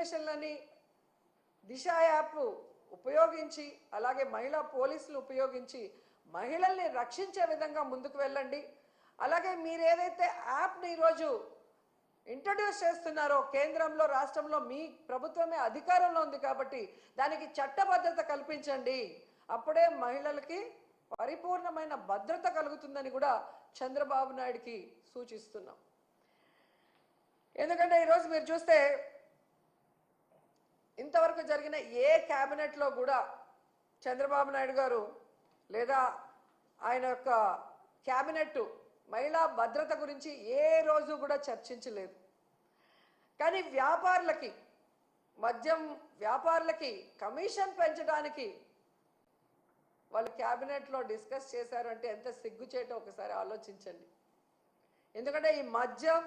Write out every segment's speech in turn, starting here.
స్టేషన్లని దిశ app ఉపయోగించి అలాగే మహిళా పోలీసులు ఉపయోగించి మహిళల్ని రక్షించే విధంగా ముందుకు వెళ్ళండి. అలాగే మీరు ఏదైతే యాప్ని ఈరోజు ఇంట్రడ్యూస్ చేస్తున్నారో కేంద్రంలో రాష్ట్రంలో మీ ప్రభుత్వమే అధికారంలో ఉంది కాబట్టి దానికి చట్టబద్ధత కల్పించండి. అప్పుడే మహిళలకి పరిపూర్ణమైన భద్రత కలుగుతుందని కూడా చంద్రబాబు నాయుడుకి సూచిస్తున్నాం. ఎందుకంటే ఈరోజు మీరు చూస్తే ఇంతవరకు జరిగిన ఏ క్యాబినెట్లో కూడా చంద్రబాబు నాయుడు గారు లేదా ఆయన యొక్క క్యాబినెట్ మహిళా భద్రత గురించి ఏ రోజు కూడా చర్చించలేదు. కానీ వ్యాపారులకి మద్యం వ్యాపారులకి కమిషన్ పెంచడానికి వాళ్ళు క్యాబినెట్లో డిస్కస్ చేశారు అంటే ఎంత సిగ్గుచేటో ఒకసారి ఆలోచించండి. ఎందుకంటే ఈ మద్యం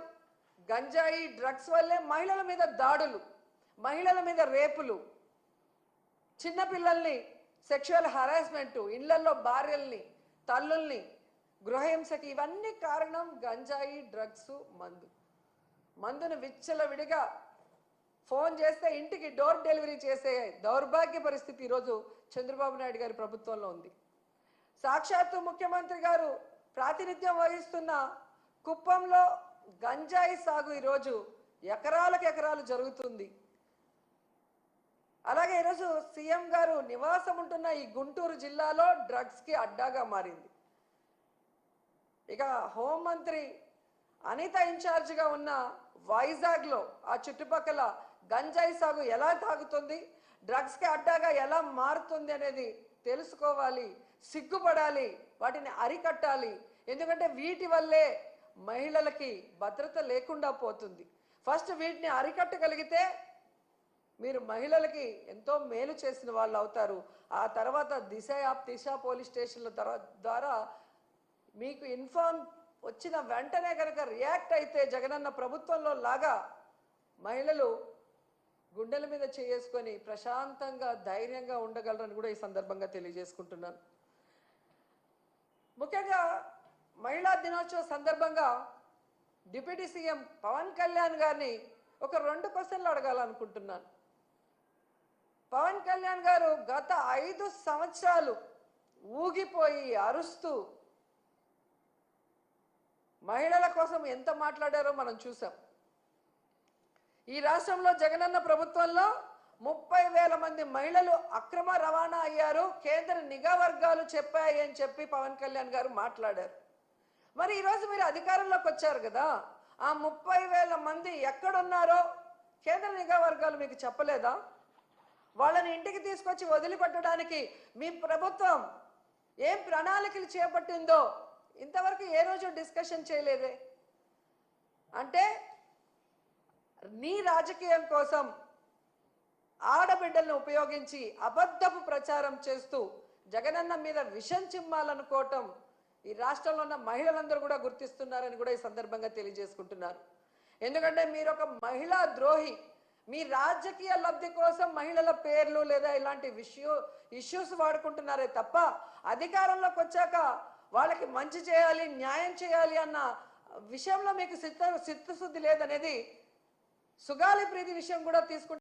గంజాయి డ్రగ్స్ వల్లే మహిళల మీద దాడులు, మహిళల మీద రేపులు, చిన్నపిల్లల్ని సెక్షువల్ హరాస్మెంటు, ఇళ్లలో భార్యల్ని తల్లుల్ని గృహహింసకి ఇవన్నీ కారణం గంజాయి డ్రగ్స్ మందును విచ్చలవిడిగా ఫోన్ చేస్తే ఇంటికి డోర్ డెలివరీ చేసే దౌర్భాగ్య పరిస్థితి ఈరోజు చంద్రబాబు నాయుడు గారి ప్రభుత్వంలో ఉంది. సాక్షాత్తు ముఖ్యమంత్రి గారు ప్రాతినిధ్యం వహిస్తున్న కుప్పంలో గంజాయి సాగు ఈరోజు ఎకరాలకు ఎకరాలు జరుగుతుంది. అలాగే ఈరోజు సీఎం గారు నివాసం ఉంటున్న ఈ గుంటూరు జిల్లాలో డ్రగ్స్కి అడ్డాగా మారింది. ఇక హోంమంత్రి అనిత ఇన్ఛార్జిగా ఉన్న వైజాగ్లో ఆ చుట్టుపక్కల గంజాయి సాగు ఎలా తాగుతుంది, డ్రగ్స్కి అడ్డాగా ఎలా మారుతుంది అనేది తెలుసుకోవాలి, సిగ్గుపడాలి, వాటిని అరికట్టాలి. ఎందుకంటే వీటి వల్లే మహిళలకి భద్రత లేకుండా పోతుంది. ఫస్ట్ వీటిని అరికట్టగలిగితే మీరు మహిళలకి ఎంతో మేలు చేసిన వాళ్ళు అవుతారు. ఆ తర్వాత దిశ పోలీస్ స్టేషన్ల ద్వారా మీకు ఇన్ఫార్మ్ వచ్చిన వెంటనే కనుక రియాక్ట్ అయితే జగనన్న ప్రభుత్వంలో లాగా మహిళలు గుండెల మీద చేసుకొని ప్రశాంతంగా ధైర్యంగా ఉండగలరని కూడా ఈ సందర్భంగా తెలియజేసుకుంటున్నాను. ముఖ్యంగా మహిళా దినోత్సవ సందర్భంగా డిప్యూటీ సీఎం పవన్ కళ్యాణ్ గారిని ఒక 2 క్వశ్చన్లు అడగాలనుకుంటున్నాను. పవన్ కళ్యాణ్ గారు గత 5 సంవత్సరాలు ఊగిపోయి అరుస్తూ మహిళల కోసం ఎంత మాట్లాడారో మనం చూసాం. ఈ రాష్ట్రంలో జగనన్న ప్రభుత్వంలో 30,000 మంది మహిళలు అక్రమ రవాణా అయ్యారు, కేంద్ర నిఘా వర్గాలు చెప్పాయి అని చెప్పి పవన్ కళ్యాణ్ గారు మాట్లాడారు. మరి ఈరోజు మీరు అధికారంలోకి వచ్చారు కదా, ఆ 30,000 మంది ఎక్కడున్నారో కేంద్ర నిఘా వర్గాలు మీకు చెప్పలేదా? వాళ్ళని ఇంటికి తీసుకొచ్చి వదిలిపెట్టడానికి మీ ప్రభుత్వం ఏం ప్రణాళికలు చేపట్టిందో ఇంతవరకు ఏ రోజు డిస్కషన్ చేయలేదే. అంటే నీ రాజకీయం కోసం ఆడబిడ్డలను ఉపయోగించి అబద్ధపు ప్రచారం చేస్తూ జగనన్న మీద విషం చిమ్మాలనుకోవటం ఈ రాష్ట్రంలో ఉన్న మహిళలందరూ కూడా గుర్తిస్తున్నారని కూడా ఈ సందర్భంగా తెలియజేసుకుంటున్నారు. ఎందుకంటే మీరు ఒక మహిళా ద్రోహి. మీ రాజకీయ లబ్ధి కోసం మహిళల పేర్లు లేదా ఇలాంటి ఇష్యూస్ వాడుకుంటున్నారే తప్ప అధికారంలోకి వచ్చాక వాళ్ళకి మంచి చేయాలి, న్యాయం చేయాలి అన్న విషయంలో మీకు చిత్తశుద్ధి లేదనేది సుగాలి ప్రీతి విషయం కూడా తీసుకుంటే